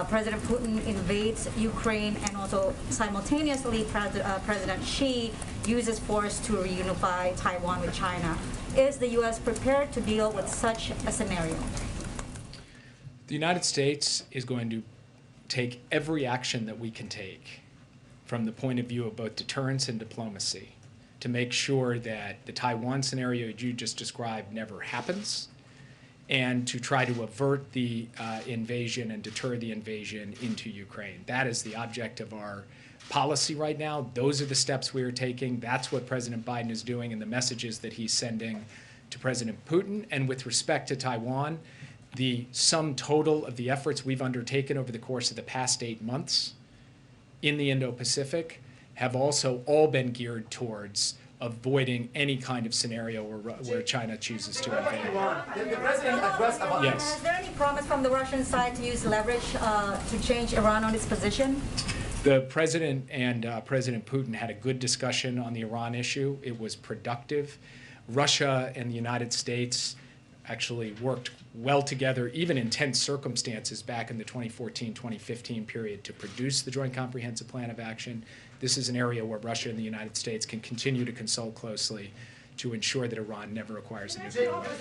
President Putin invades Ukraine, and also simultaneously President Xi uses force to reunify Taiwan with China. Is the U.S. prepared to deal with such a scenario? The United States is going to take every action that we can take from the point of view of both deterrence and diplomacy to make sure that the Taiwan scenario you just described never happens, and to try to avert the invasion and deter the invasion into Ukraine. That is the object of our policy right now. Those are the steps we are taking. That's what President Biden is doing and the messages that he's sending to President Putin. And with respect to Taiwan, the sum total of the efforts we've undertaken over the course of the past 8 months in the Indo-Pacific have also all been geared towards avoiding any kind of scenario where China chooses to invade. The president addressed about yes. Is there any promise from the Russian side to use leverage to change Iran on its position? The president and President Putin had a good discussion on the Iran issue. It was productive. Russia and the United States actually worked well together, even in tense circumstances back in the 2014-2015 period, to produce the Joint Comprehensive Plan of Action. This is an area where Russia and the United States can continue to consult closely to ensure that Iran never acquires a nuclear weapon.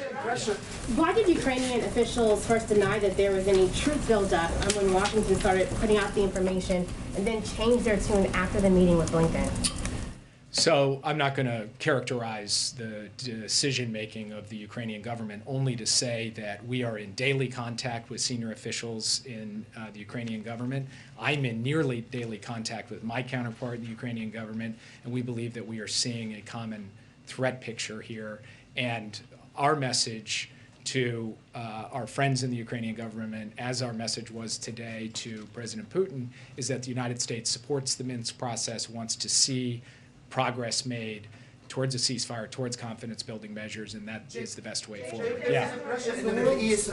Why did Ukrainian officials first deny that there was any troop buildup when Washington started putting out the information, and then change their tune after the meeting with Blinken? So I'm not going to characterize the decision-making of the Ukrainian government, only to say that we are in daily contact with senior officials in the Ukrainian government. I'm in nearly daily contact with my counterpart in the Ukrainian government, and we believe that we are seeing a common threat picture here. And our message to our friends in the Ukrainian government, as our message was today to President Putin, is that the United States supports the Minsk process, wants to see progress made towards a ceasefire, towards confidence-building measures, and that is the best way forward. Yeah. Is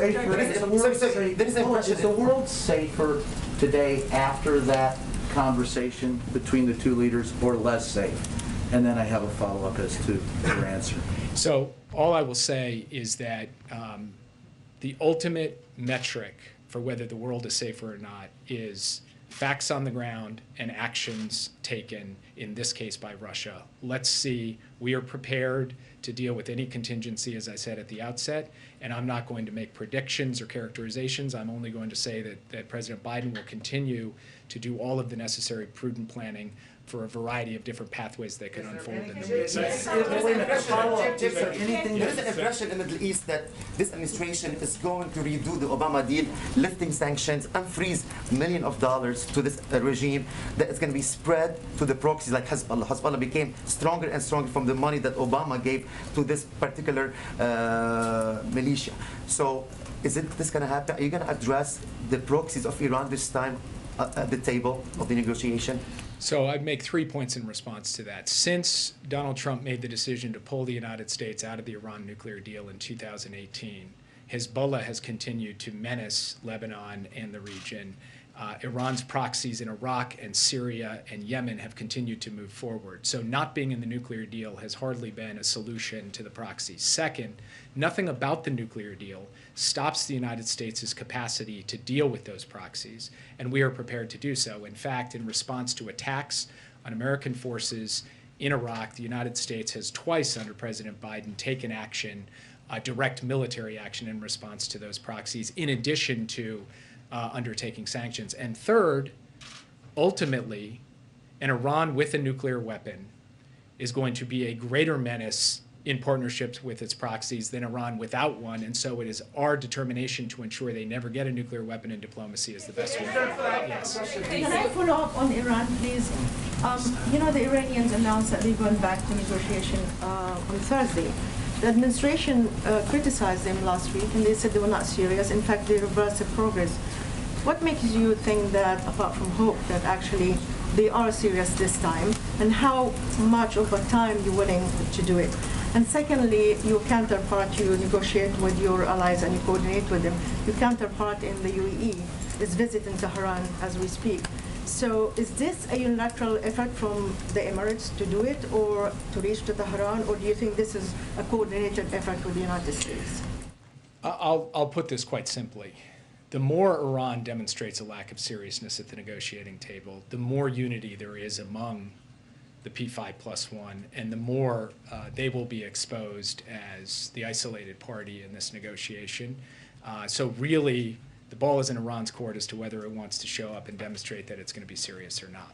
the world safer today after that conversation between the two leaders, or less safe? And then I have a follow-up as to your answer. So all I will say is that the ultimate metric for whether the world is safer or not is facts on the ground and actions taken, in this case by Russia. Let's see. We are prepared to deal with any contingency, as I said at the outset, and I'm not going to make predictions or characterizations. I'm only going to say that President Biden will continue to do all of the necessary prudent planning for a variety of different pathways that could unfold in the Middle East. There is an impression in the Middle East that this administration is going to redo the Obama deal, lifting sanctions and freeze millions of dollars to this regime that is going to be spread to the proxies like Hezbollah. Hezbollah became stronger and stronger from the money that Obama gave to this particular militia. So is this going to happen? Are you going to address the proxies of Iran this time at the table of the negotiation? So I'd make 3 points in response to that. Since Donald Trump made the decision to pull the United States out of the Iran nuclear deal in 2018, Hezbollah has continued to menace Lebanon and the region. Iran's proxies in Iraq and Syria and Yemen have continued to move forward. So not being in the nuclear deal has hardly been a solution to the proxies. Second, nothing about the nuclear deal stops the United States' capacity to deal with those proxies, and we are prepared to do so. In fact, in response to attacks on American forces in Iraq, the United States has twice under President Biden taken action, direct military action in response to those proxies, in addition to undertaking sanctions. And third, ultimately, an Iran with a nuclear weapon is going to be a greater menace in partnerships with its proxies than Iran without one, and so it is our determination to ensure they never get a nuclear weapon, and diplomacy is the best way. Yes. Can I follow up on Iran, please? You know, the Iranians announced that they're going back to negotiation on Thursday. The administration criticized them last week, and they said they were not serious. In fact, they reversed the progress. What makes you think that, apart from hope, that actually they are serious this time, and how much over time you're willing to do it? And secondly, your counterpart, you negotiate with your allies and you coordinate with them. Your counterpart in the UAE is visiting Tehran as we speak. So is this a unilateral effort from the Emirates to do it, or to reach to Tehran, or do you think this is a coordinated effort with the United States? I'll put this quite simply. the more Iran demonstrates a lack of seriousness at the negotiating table, the more unity there is among the P5+1, and the more they will be exposed as the isolated party in this negotiation. So really, the ball is in Iran's court as to whether it wants to show up and demonstrate that it's going to be serious or not.